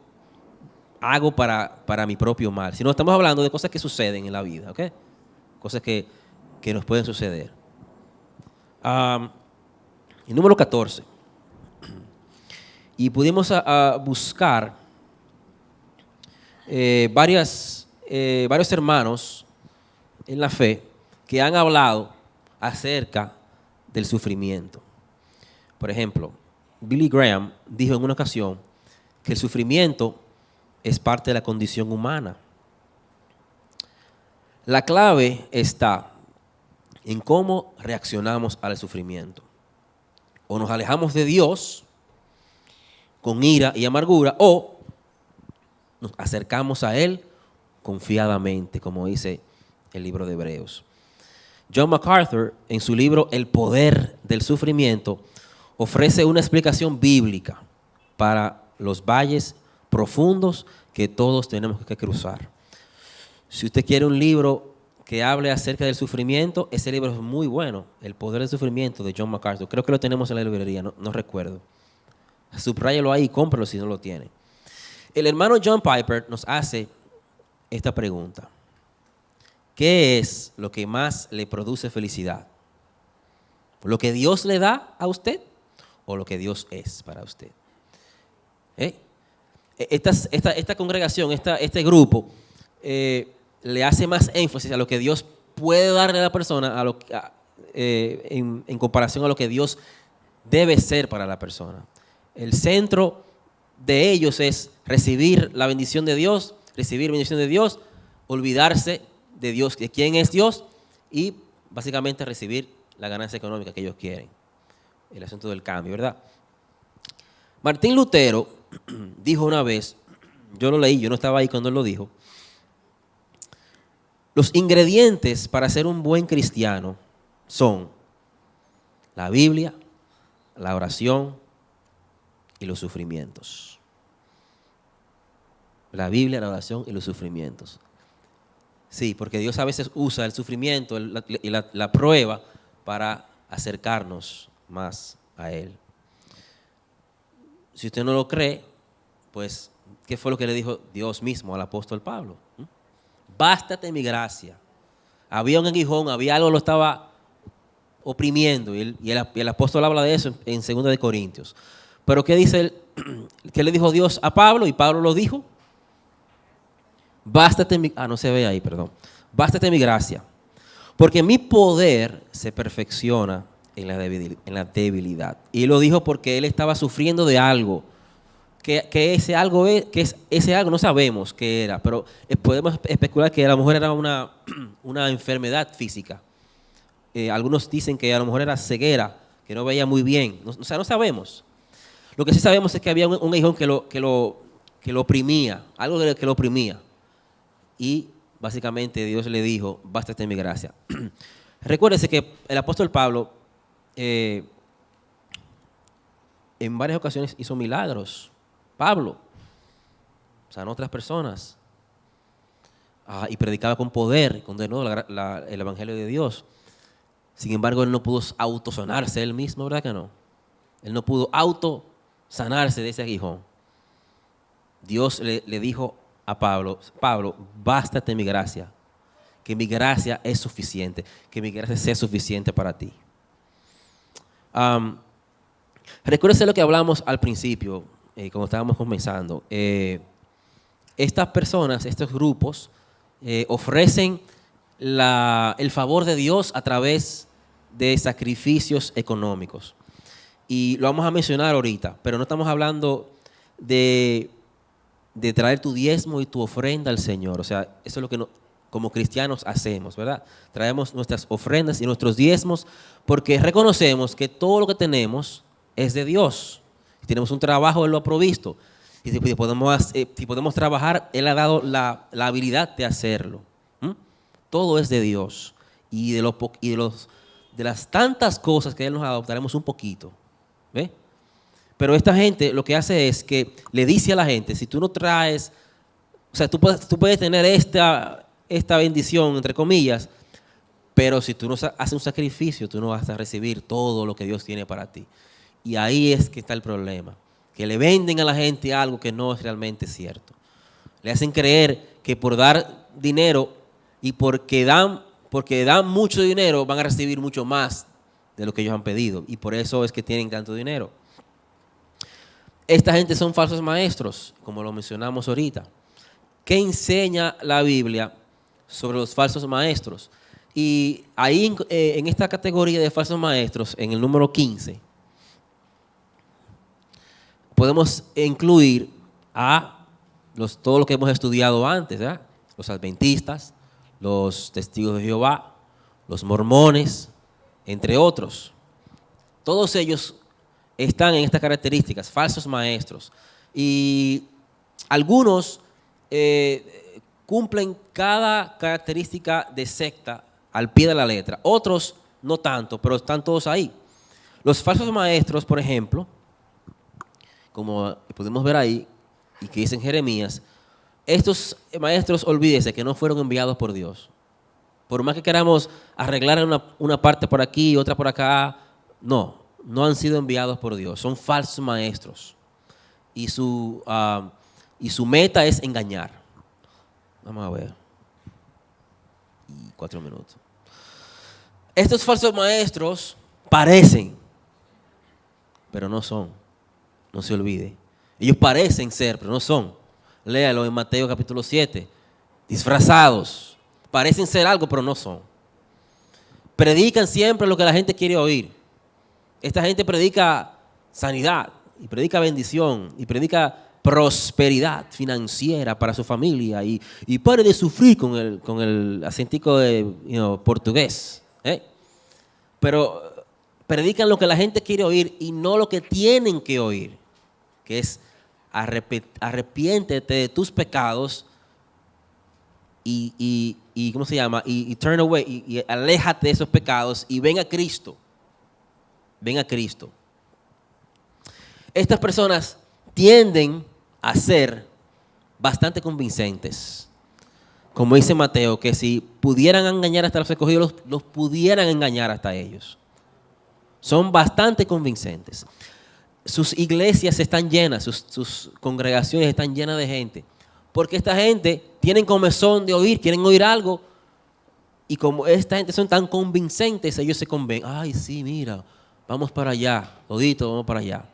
hago para mi propio mal, sino estamos hablando de cosas que suceden en la vida, ¿ok? Cosas que nos pueden suceder. El número 14. Y pudimos buscar varias varios hermanos en la fe que han hablado acerca del sufrimiento. Por ejemplo, Billy Graham dijo en una ocasión que el sufrimiento es parte de la condición humana. La clave está en cómo reaccionamos al sufrimiento. O nos alejamos de Dios con ira y amargura, o nos acercamos a Él confiadamente, como dice el libro de Hebreos. John MacArthur, en su libro El poder del sufrimiento, ofrece una explicación bíblica para los valles profundos que todos tenemos que cruzar. Si usted quiere un libro que hable acerca del sufrimiento, ese libro es muy bueno, El poder del sufrimiento, de John MacArthur. Creo que lo tenemos en la librería, no recuerdo. Subráyelo ahí y cómpralo si no lo tiene. El hermano John Piper nos hace esta pregunta: ¿qué es lo que más le produce felicidad? ¿Lo que Dios le da a usted o lo que Dios es para usted? Esta congregación, este grupo, le hace más énfasis a lo que Dios puede darle a la persona en comparación a lo que Dios debe ser para la persona. El centro de ellos es recibir la bendición de Dios, olvidarse de Dios, de quién es Dios, y básicamente recibir la ganancia económica que ellos quieren. El asunto del cambio, ¿verdad? Martín Lutero dijo una vez, yo lo leí, yo no estaba ahí cuando él lo dijo: los ingredientes para ser un buen cristiano son la Biblia, la oración y los sufrimientos. La Biblia, la oración y los sufrimientos. Sí, porque Dios a veces usa el sufrimiento y la prueba para acercarnos más a Él. Si usted no lo cree, pues, ¿qué fue lo que le dijo Dios mismo al apóstol Pablo? Bástate mi gracia. Había un aguijón, había algo que lo estaba oprimiendo, y el apóstol habla de eso en 2 de Corintios. Pero ¿qué dice él? ¿Qué le dijo Dios a Pablo? Y Pablo lo dijo: bástate mi, no se ve ahí, perdón. Bástate mi gracia, porque mi poder se perfecciona en la debilidad. Y lo dijo porque él estaba sufriendo de algo, que ese algo no sabemos qué era, pero podemos especular que a lo mejor era una enfermedad física. Algunos dicen que a lo mejor era ceguera, que no veía muy bien. O sea, no sabemos. Lo que sí sabemos es que había un aguijón que lo oprimía, algo que lo oprimía. Y básicamente Dios le dijo: bástate mi gracia. Recuérdese que el apóstol Pablo en varias ocasiones hizo milagros. Pablo sanó a otras personas y predicaba con poder, condenó el evangelio de Dios. Sin embargo, él no pudo autosanarse él mismo, ¿verdad que no? Él no pudo autosanarse de ese aguijón. Dios le dijo a Pablo: bástate mi gracia, que mi gracia es suficiente, que mi gracia sea suficiente para ti. Recuérdese lo que hablamos al principio, cuando estábamos comenzando. Estas personas, estos grupos, ofrecen el favor de Dios a través de sacrificios económicos. Y lo vamos a mencionar ahorita, pero no estamos hablando de traer tu diezmo y tu ofrenda al Señor. O sea, eso es lo que como cristianos hacemos, ¿verdad? Traemos nuestras ofrendas y nuestros diezmos porque reconocemos que todo lo que tenemos es de Dios. Tenemos un trabajo, Él lo ha provisto. Y si podemos trabajar, Él ha dado la habilidad de hacerlo. Todo es de Dios. Y de las tantas cosas que Él nos ha dado, daremos un poquito. ¿Ve? Pero esta gente lo que hace es que le dice a la gente: si tú no traes, o sea, tú puedes tener esta bendición, entre comillas, pero si tú no haces un sacrificio, tú no vas a recibir todo lo que Dios tiene para ti. Y ahí es que está el problema, que le venden a la gente algo que no es realmente cierto. Le hacen creer que por dar dinero y porque dan mucho dinero van a recibir mucho más de lo que ellos han pedido, y por eso es que tienen tanto dinero. Esta gente son falsos maestros, como lo mencionamos ahorita, ¿qué enseña la Biblia sobre los falsos maestros? Y ahí en esta categoría de falsos maestros, en el número 15, podemos incluir a todo lo que hemos estudiado antes, ¿verdad? Los adventistas, los testigos de Jehová, los mormones, entre otros. Todos ellos están en estas características, falsos maestros. Y algunos cumplen cada característica de secta al pie de la letra. Otros no tanto, pero están todos ahí. Los falsos maestros, por ejemplo, como podemos ver ahí, y que dice en Jeremías, estos maestros, olvídese que no fueron enviados por Dios. Por más que queramos arreglar una parte por aquí y otra por acá, no han sido enviados por Dios. Son falsos maestros. Y su meta es engañar. Vamos a ver. 4 minutos. Estos falsos maestros parecen, pero no son. No se olvide. Ellos parecen ser, pero no son. Léalo en Mateo capítulo 7. Disfrazados. Parecen ser algo, pero no son. Predican siempre lo que la gente quiere oír. Esta gente predica sanidad, y predica bendición, y predica prosperidad financiera para su familia, y pare de sufrir con el acentico de portugués. Pero predican lo que la gente quiere oír y no lo que tienen que oír, que es arrepiéntete de tus pecados y ¿cómo se llama? Y turn away, y aléjate de esos pecados y ven a Cristo. Ven a Cristo. Estas personas tienden a ser bastante convincentes. Como dice Mateo, que si pudieran engañar hasta los escogidos, los pudieran engañar hasta ellos. Son bastante convincentes. Sus iglesias están llenas, sus congregaciones están llenas de gente. Porque esta gente tienen comezón de oír, quieren oír algo. Y como esta gente son tan convincentes, ellos se convencen. Ay, sí, mira, vamos para allá, todito, vamos para allá.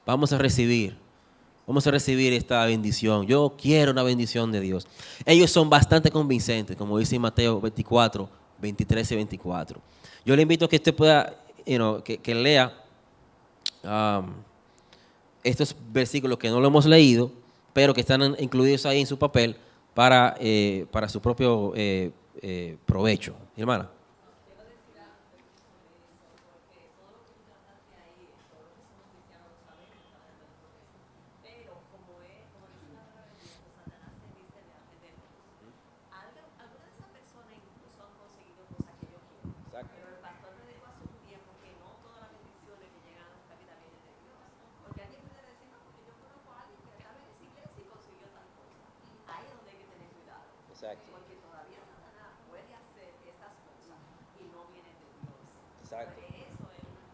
Vamos a recibir esta bendición. Yo quiero una bendición de Dios. Ellos son bastante convincentes, como dice en Mateo 24, 23 y 24. Yo le invito a que usted pueda, que lea estos versículos que no lo hemos leído, pero que están incluidos ahí en su papel para su propio provecho. Hermana.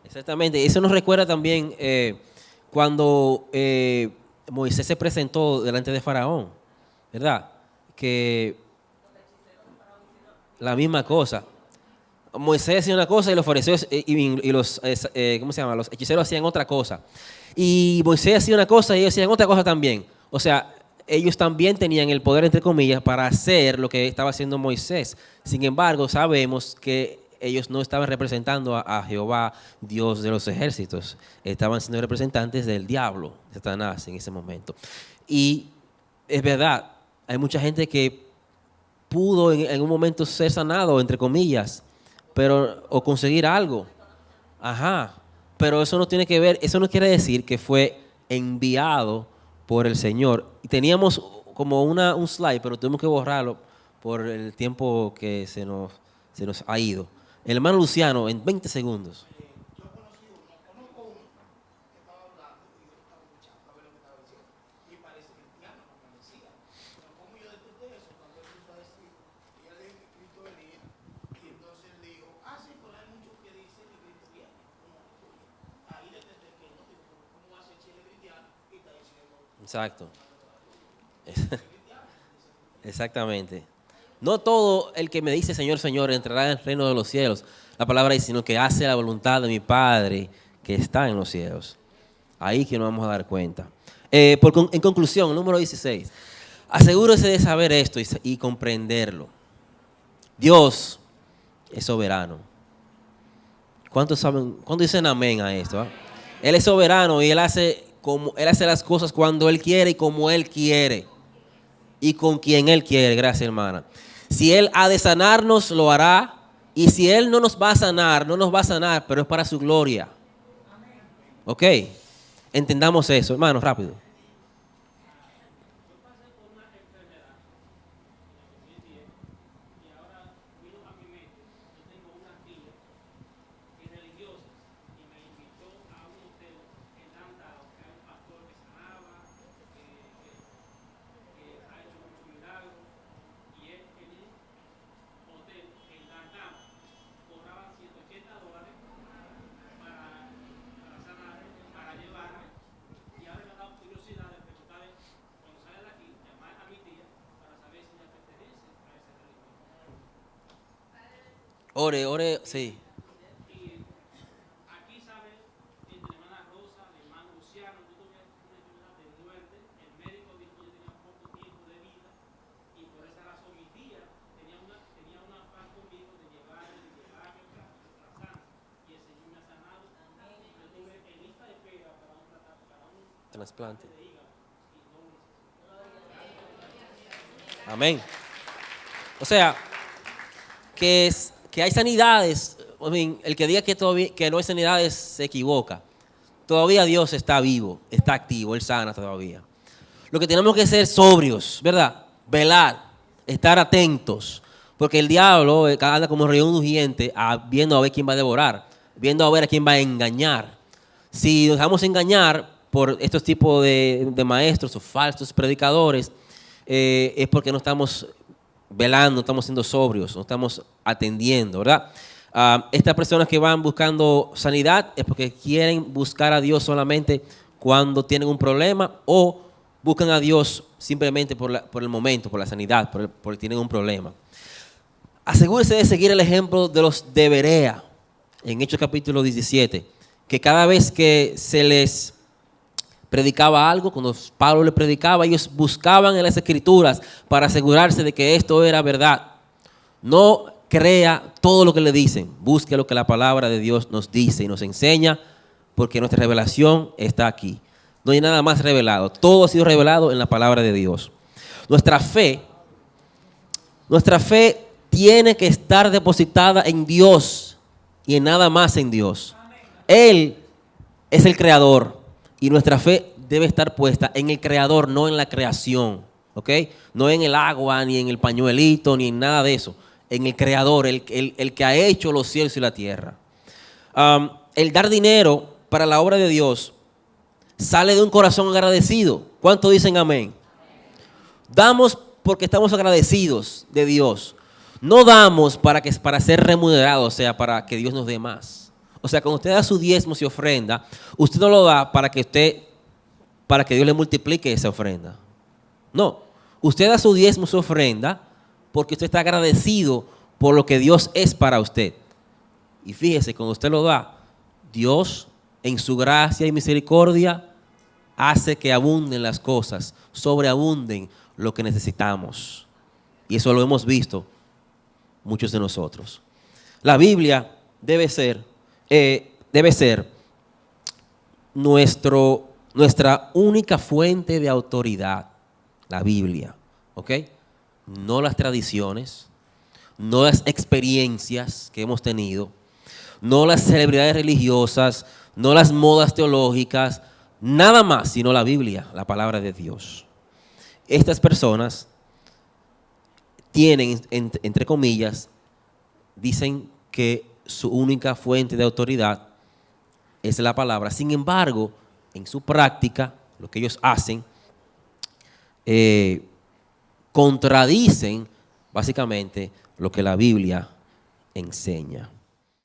Exactamente, eso nos recuerda también cuando Moisés se presentó delante de Faraón, ¿verdad? Que la misma cosa. Moisés hacía una cosa y los fariseos y los, ¿cómo se llama? Los hechiceros hacían otra cosa. Y Moisés hacía una cosa y ellos hacían otra cosa también. O sea, ellos también tenían el poder, entre comillas, para hacer lo que estaba haciendo Moisés. Sin embargo, sabemos que ellos no estaban representando a Jehová, Dios de los ejércitos. Estaban siendo representantes del diablo, de Satanás, en ese momento. Y es verdad, hay mucha gente que pudo en un momento ser sanado, entre comillas, o conseguir algo. Ajá. Pero eso no tiene que ver, eso no quiere decir que fue enviado por el Señor. Y teníamos como un slide, pero tuvimos que borrarlo por el tiempo que se nos ha ido. El hermano Luciano, en 20 segundos. Yo conozco uno que estaba hablando y yo estaba escuchando a ver lo que estaba diciendo. Y parece cristiano, como decía. Pero como yo después de eso, cuando él empezó a decir, y él dijo que Cristo venía, y entonces él dijo, sí, pero hay muchos que dicen que Cristo viene. Ahí le entendí que no, ¿cómo va a ser chile cristiano? Y está diciendo. Exacto. Exactamente. No todo el que me dice Señor, Señor entrará en el reino de los cielos. La palabra dice, sino que hace la voluntad de mi Padre que está en los cielos. Ahí que nos vamos a dar cuenta. En conclusión, el número 16. Asegúrese de saber esto y comprenderlo. Dios es soberano. ¿Cuántos saben? ¿Cuántos dicen amén a esto? Él es soberano y él hace las cosas cuando Él quiere y como Él quiere. Y con quien Él quiere. Gracias, hermana. Si Él ha de sanarnos, lo hará. Y si Él no nos va a sanar, no nos va a sanar, pero es para su gloria. ¿Ok? Entendamos eso, hermanos, rápido. Ore, ore, sí. Trasplante. Amén. O sea, que hay sanidades. El que diga que no hay sanidades se equivoca. Todavía Dios está vivo, está activo, Él sana todavía. Lo que tenemos que ser sobrios, ¿verdad? Velar, estar atentos. Porque el diablo anda como león rugiente viendo a ver quién va a devorar, viendo a ver a quién va a engañar. Si nos dejamos engañar por estos tipos de maestros o falsos predicadores, es porque no estamos velando, no estamos siendo sobrios, no estamos atendiendo, ¿verdad? Estas personas que van buscando sanidad es porque quieren buscar a Dios solamente cuando tienen un problema o buscan a Dios simplemente por el momento, por la sanidad, porque tienen un problema. Asegúrese de seguir el ejemplo de los de Berea en Hechos capítulo 17, que cada vez que se les predicaba algo, cuando Pablo le predicaba, ellos buscaban en las Escrituras para asegurarse de que esto era verdad. No crea todo lo que le dicen, busque lo que la palabra de Dios nos dice y nos enseña, porque nuestra revelación está aquí. No hay nada más revelado, todo ha sido revelado en la palabra de Dios. Nuestra fe tiene que estar depositada en Dios y en nada más en Dios. Él es el creador y nuestra fe debe estar puesta en el creador, no en la creación, ¿ok? No en el agua, ni en el pañuelito, ni en nada de eso. En el creador, el que ha hecho los cielos y la tierra. El dar dinero para la obra de Dios sale de un corazón agradecido. ¿Cuántos dicen amén? Damos porque estamos agradecidos de Dios. No damos para ser remunerados, o sea, para que Dios nos dé más. O sea, cuando usted da su diezmo y ofrenda, usted no lo da para que Dios le multiplique esa ofrenda. No, usted da su diezmo y su ofrenda porque usted está agradecido por lo que Dios es para usted. Y fíjese, cuando usted lo da, Dios en su gracia y misericordia hace que abunden las cosas, sobreabunden lo que necesitamos. Y eso lo hemos visto muchos de nosotros. La Biblia debe ser nuestra única fuente de autoridad, la Biblia, ¿ok? No las tradiciones, no las experiencias que hemos tenido, no las celebridades religiosas, no las modas teológicas, nada más, sino la Biblia, la palabra de Dios. Estas personas tienen, entre comillas, dicen que su única fuente de autoridad es la palabra. Sin embargo, en su práctica, lo que ellos hacen, contradicen básicamente lo que la Biblia enseña.